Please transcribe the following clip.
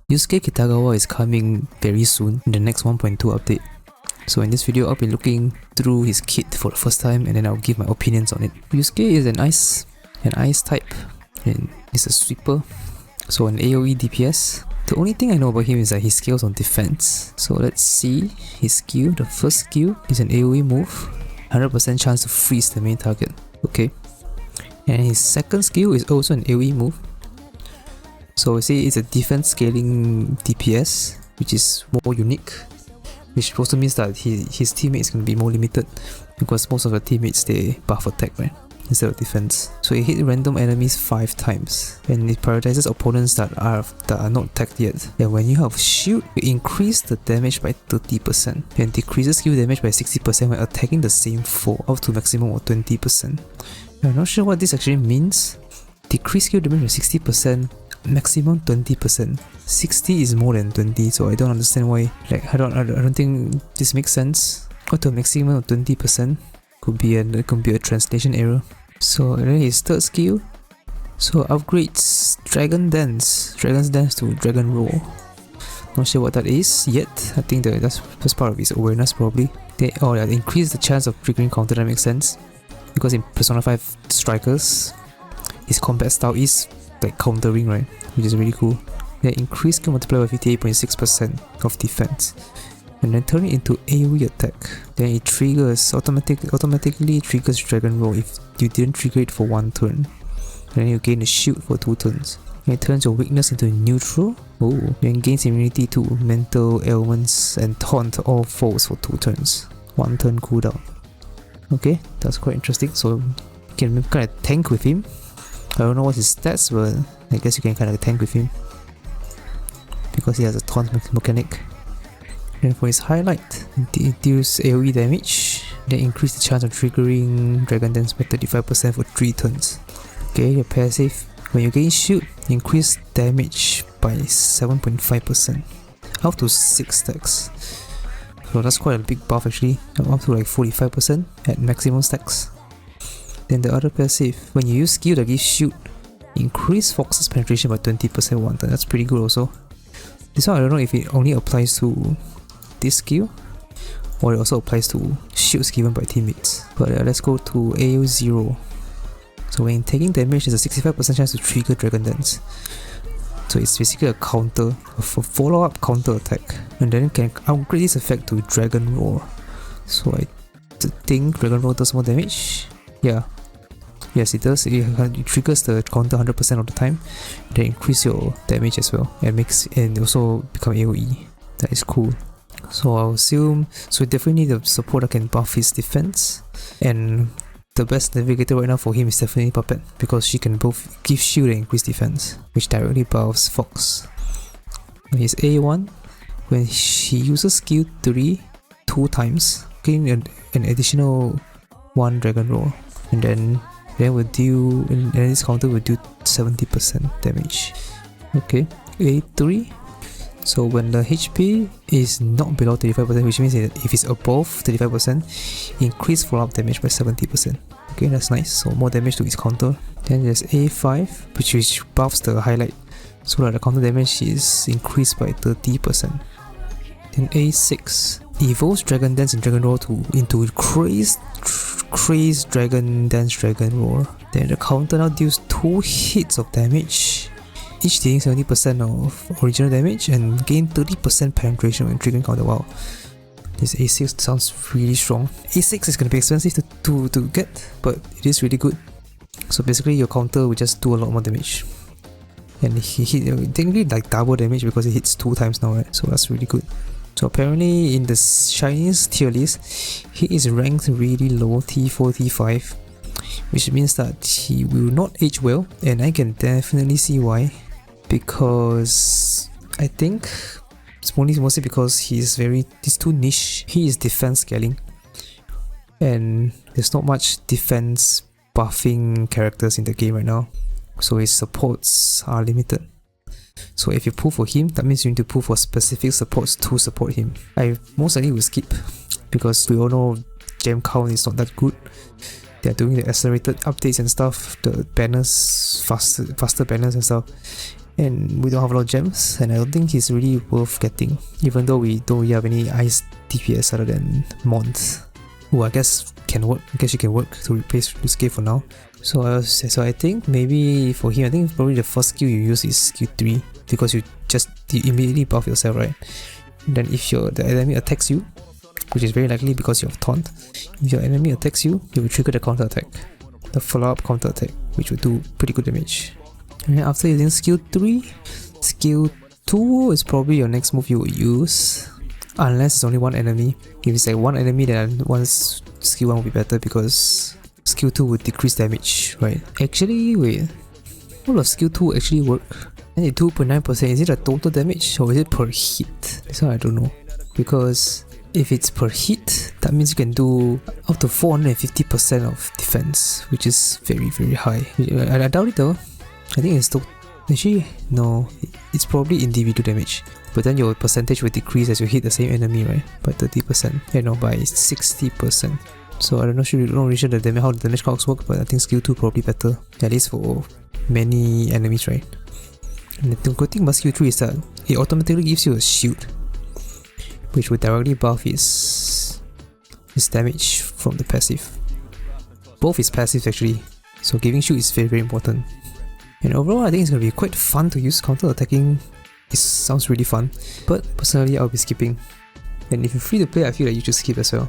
Yusuke Kitagawa is coming very soon in the next 1.2 update. So in this video, I'll be looking through his kit for the first time and then I'll give my opinions on it. Yusuke is an ice type and he's a sweeper, so an AoE DPS. The only thing I know about him is that he scales on defense. So let's see his skill. The first skill is an AoE move, 100% chance to freeze the main target. Okay. And his second skill is also an AoE move. So we say it's a defense scaling DPS, which is more unique, which also means that his teammates can be more limited because most of the teammates they buff attack, right, instead of defense. So it hit random enemies 5 times and it prioritizes opponents that are not tagged yet. And when you have shield, it increase the damage by 30% and decreases skill damage by 60% when attacking the same foe, up to maximum of 20%. I'm not sure what this actually means. Decrease skill damage by 60%, maximum 20%. 60 is more than 20, so I don't understand why. Like I don't think this makes sense. Go to a maximum of 20%. Could be a translation error. So then his third skill. So upgrades Dragon's Dance to Dragon Roar. Not sure what that is yet. I think that's part of his awareness probably. They increase the chance of triggering counter. That makes sense. Because in Persona 5 Strikers, his combat style is like countering, right? Which is really cool. They increase skill multiplier by 58.6% of defense. And then turn it into AoE attack. Then it triggers automatically triggers Dragon Roar if you didn't trigger it for 1 turn. And then you gain a shield for 2 turns. And it turns your weakness into neutral. Oh, then gains immunity to mental ailments and taunt all foes for 2 turns. 1 turn cooldown. Okay, that's quite interesting. So you can kind of tank with him. I don't know what his stats, but I guess you can kind of tank with him because he has a taunt mechanic. And for his highlight, it deals AoE damage, then increase the chance of triggering Dragon Dance by 35% for 3 turns. Okay, your passive, when you gain shield, increase damage by 7.5%, up to 6 stacks. So that's quite a big buff actually, up to like 45% at maximum stacks. Then the other passive, when you use skill that gives shield, increase Fox's penetration by 20% 1 turn. That's pretty good also. This one I don't know if it only applies to this skill or it also applies to shields given by teammates. But let's go to AO0. So when taking damage, there's a 65% chance to trigger Dragon Dance. So it's basically a counter, a follow-up counter attack, and then you can upgrade this effect to Dragon Roar. So I think Dragon Roar does more damage. Yeah, yes it does. It triggers the counter 100% of the time. Then increase your damage as well, and also become AoE. That is cool. So I'll assume, so we definitely need a support that can buff his defense, and the best navigator right now for him is definitely Puppet because she can both give shield and increase defense, which directly buffs Fox. His A1, when she uses skill 3 2 times, gain an additional 1 Dragon Roar, and then this counter will do 70% damage. Okay, A3. So when the HP is not below 35%, which means that if it's above 35%, increase follow-up damage by 70%. Okay, that's nice. So more damage to its counter. Then there's A5, which buffs the highlight, so that the counter damage is increased by 30%. Then A6 evolves Dragon Dance and Dragon Roar into Crazed Dragon Dance Dragon Roar. Then the counter now deals 2 hits of damage, each dealing 70% of original damage and gain 30% penetration when triggering counter. Wow, this A6 sounds really strong. A6 is going to be expensive to get, but it is really good. So basically your counter will just do a lot more damage. And he hit technically like double damage because it hits 2 times now, right? So that's really good. So apparently in the Chinese tier list, he is ranked really low, T4, T5, which means that he will not age well, and I can definitely see why. Because I think it's mostly because he's too niche. He is defense scaling, and there's not much defense buffing characters in the game right now, so his supports are limited. So if you pull for him, that means you need to pull for specific supports to support him. I most likely will skip because we all know gem count is not that good. They're doing the accelerated updates and stuff, the banners, faster banners and stuff. and we don't have a lot of gems, and I don't think he's really worth getting, even though we don't really have any ice DPS other than Mons, who I guess can work. I guess she can work to replace Yusuke for now. So I think maybe for him, I think probably the first skill you use is skill 3, because you immediately buff yourself, right? And then if the enemy attacks you, which is very likely because you have taunt, if your enemy attacks you, you will trigger the counter attack, the follow-up counter attack, which will do pretty good damage. And after using skill 3, skill 2 is probably your next move you will use, unless it's only one enemy. If it's like one enemy, then skill 1 will be better, because skill 2 would decrease damage, right? Actually, wait, what does skill 2 actually work? 92.9%, is it a total damage or is it per hit? This one I don't know, because if it's per hit, that means you can do up to 450% of defense, which is very high. I doubt it though. I think it's actually no, it's probably individual damage, but then your percentage will decrease as you hit the same enemy, right? By 30%, by 60%. So I'm not really sure how the damage calcs work, but I think skill 2 probably better, at least for many enemies, right? And the good thing about skill 3 is that it automatically gives you a shield, which will directly buff his damage from the passive. Both his passives actually, so giving shield is very important. And overall, I think it's going to be quite fun to use counter attacking. It sounds really fun, but personally I'll be skipping. And if you're free to play, I feel like you should skip as well.